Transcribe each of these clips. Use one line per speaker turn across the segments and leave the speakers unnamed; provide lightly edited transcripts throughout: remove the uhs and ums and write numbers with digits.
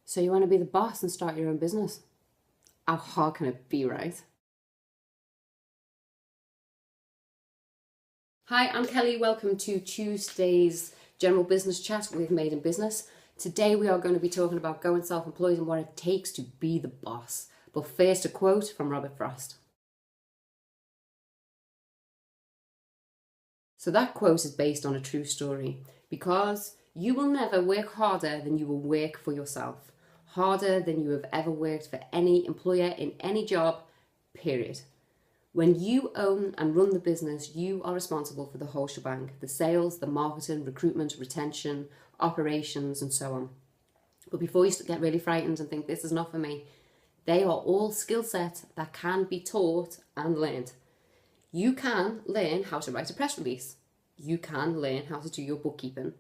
So you want to be the boss and start your own business? How hard can it be, right? Hi, I'm Kelly. Welcome to Tuesday's General Business Chat with Made in Business. Today we are going to be talking about going self-employed and what it takes to be the boss. But first, a quote from Robert Frost. So that quote is based on a true story, because you will never work harder than you will work for yourself. Harder than you have ever worked for any employer in any job, period. When you own and run the business, you are responsible for the whole shebang: the sales, the marketing, recruitment, retention, operations, and so on. But before you get really frightened and think this is not for me, they are all skill sets that can be taught and learned. You can learn how to write a press release. You can learn how to do your bookkeeping.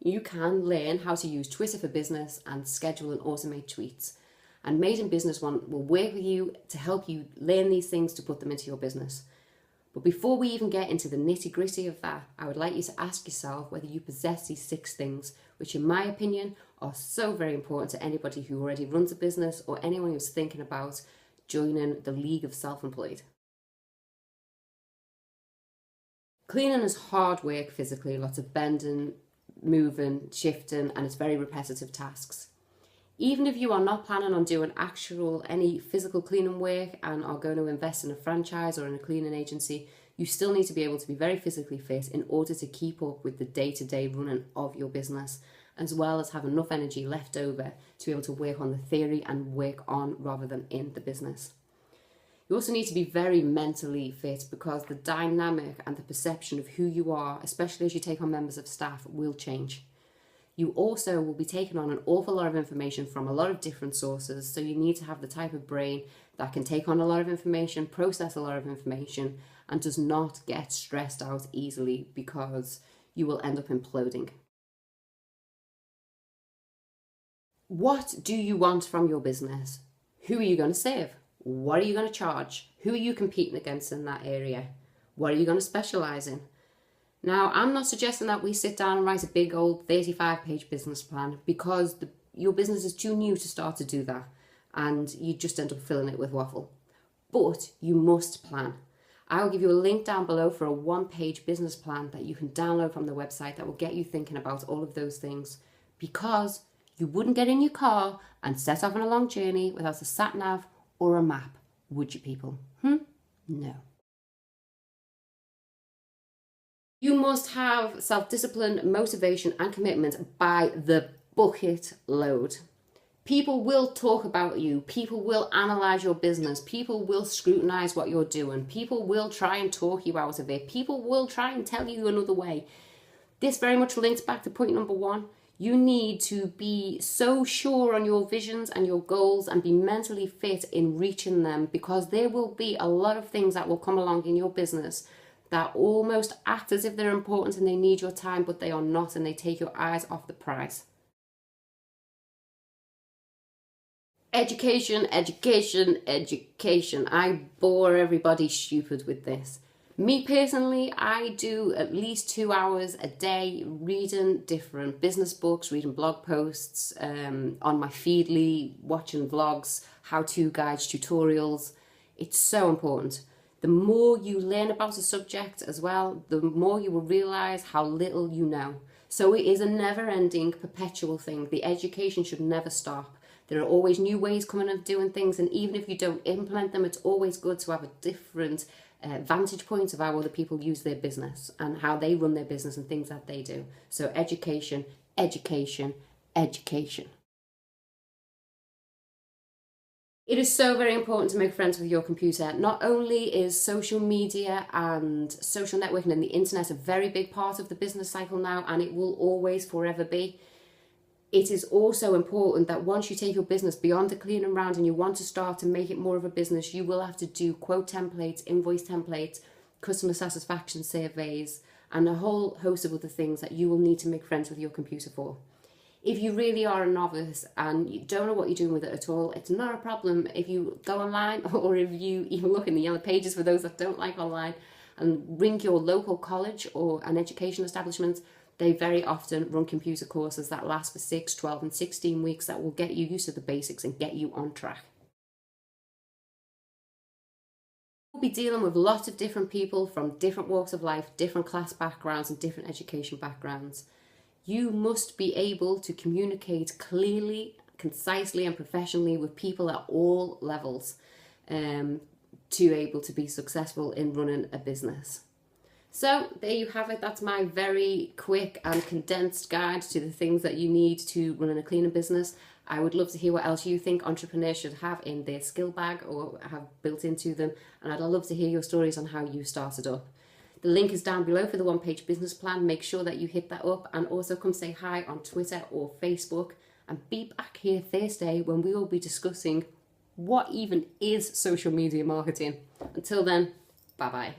You can learn how to use Twitter for business and schedule and automate tweets. And Made in Business One will work with you to help you learn these things to put them into your business. But before we even get into the nitty-gritty of that, I would like you to ask yourself whether you possess these 6 things, which in my opinion are so very important to anybody who already runs a business or anyone who's thinking about joining the League of Self-Employed. Cleaning is hard work physically, lots of bending, moving, shifting, and it's very repetitive tasks. Even if you are not planning on doing any physical cleaning work and are going to invest in a franchise or in a cleaning agency, you still need to be able to be very physically fit in order to keep up with the day-to-day running of your business, as well as have enough energy left over to be able to work on the theory and work on rather than in the business. You also need to be very mentally fit, because the dynamic and the perception of who you are, especially as you take on members of staff, will change. You also will be taking on an awful lot of information from a lot of different sources, so you need to have the type of brain that can take on a lot of information, process a lot of information, and does not get stressed out easily, because you will end up imploding. What do you want from your business? Who are you going to serve? What are you going to charge? Who are you competing against in that area? What are you going to specialize in? Now, I'm not suggesting that we sit down and write a big old 35-page business plan, because your business is too new to start to do that, and you just end up filling it with waffle. But you must plan. I will give you a link down below for a 1-page business plan that you can download from the website that will get you thinking about all of those things, because you wouldn't get in your car and set off on a long journey without a sat-nav or a map, would you people? No. You must have self-discipline, motivation, and commitment by the bucket load. People will talk about you. People will analyze your business. People will scrutinize what you're doing. People will try and talk you out of it. People will try and tell you another way. This very much links back to point number 1. You need to be so sure on your visions and your goals and be mentally fit in reaching them, because there will be a lot of things that will come along in your business that almost act as if they're important and they need your time, but they are not, and they take your eyes off the prize. Education, education, education. I bore everybody stupid with this. Me personally, I do at least 2 hours a day reading different business books, reading blog posts, on my Feedly, watching vlogs, how-to guides, tutorials. It's so important. The more you learn about a subject as well, the more you will realise how little you know. So it is a never-ending, perpetual thing. The education should never stop. There are always new ways coming of doing things, and even if you don't implement them, it's always good to have a different vantage point of how other people use their business and how they run their business and things that they do. So education, education, education. It is so very important to make friends with your computer. Not only is social media and social networking and the internet a very big part of the business cycle now, and it will always forever be, it is also important that once you take your business beyond the cleaning round and you want to start to make it more of a business, you will have to do quote templates, invoice templates, customer satisfaction surveys, and a whole host of other things that you will need to make friends with your computer for. If you really are a novice and you don't know what you're doing with it at all, it's not a problem if you go online, or if you even look in the yellow pages for those that don't like online, and ring your local college or an education establishment. They very often run computer courses that last for 6, 12, and 16 weeks that will get you used to the basics and get you on track. We'll be dealing with lots of different people from different walks of life, different class backgrounds, and different education backgrounds. You must be able to communicate clearly, concisely, and professionally with people at all levels to be able to be successful in running a business. So there you have it. That's my very quick and condensed guide to the things that you need to run a cleaning business. I would love to hear what else you think entrepreneurs should have in their skill bag or have built into them. And I'd love to hear your stories on how you started up. The link is down below for the one-page business plan. Make sure that you hit that up, and also come say hi on Twitter or Facebook, and be back here Thursday when we will be discussing what even is social media marketing. Until then, bye-bye.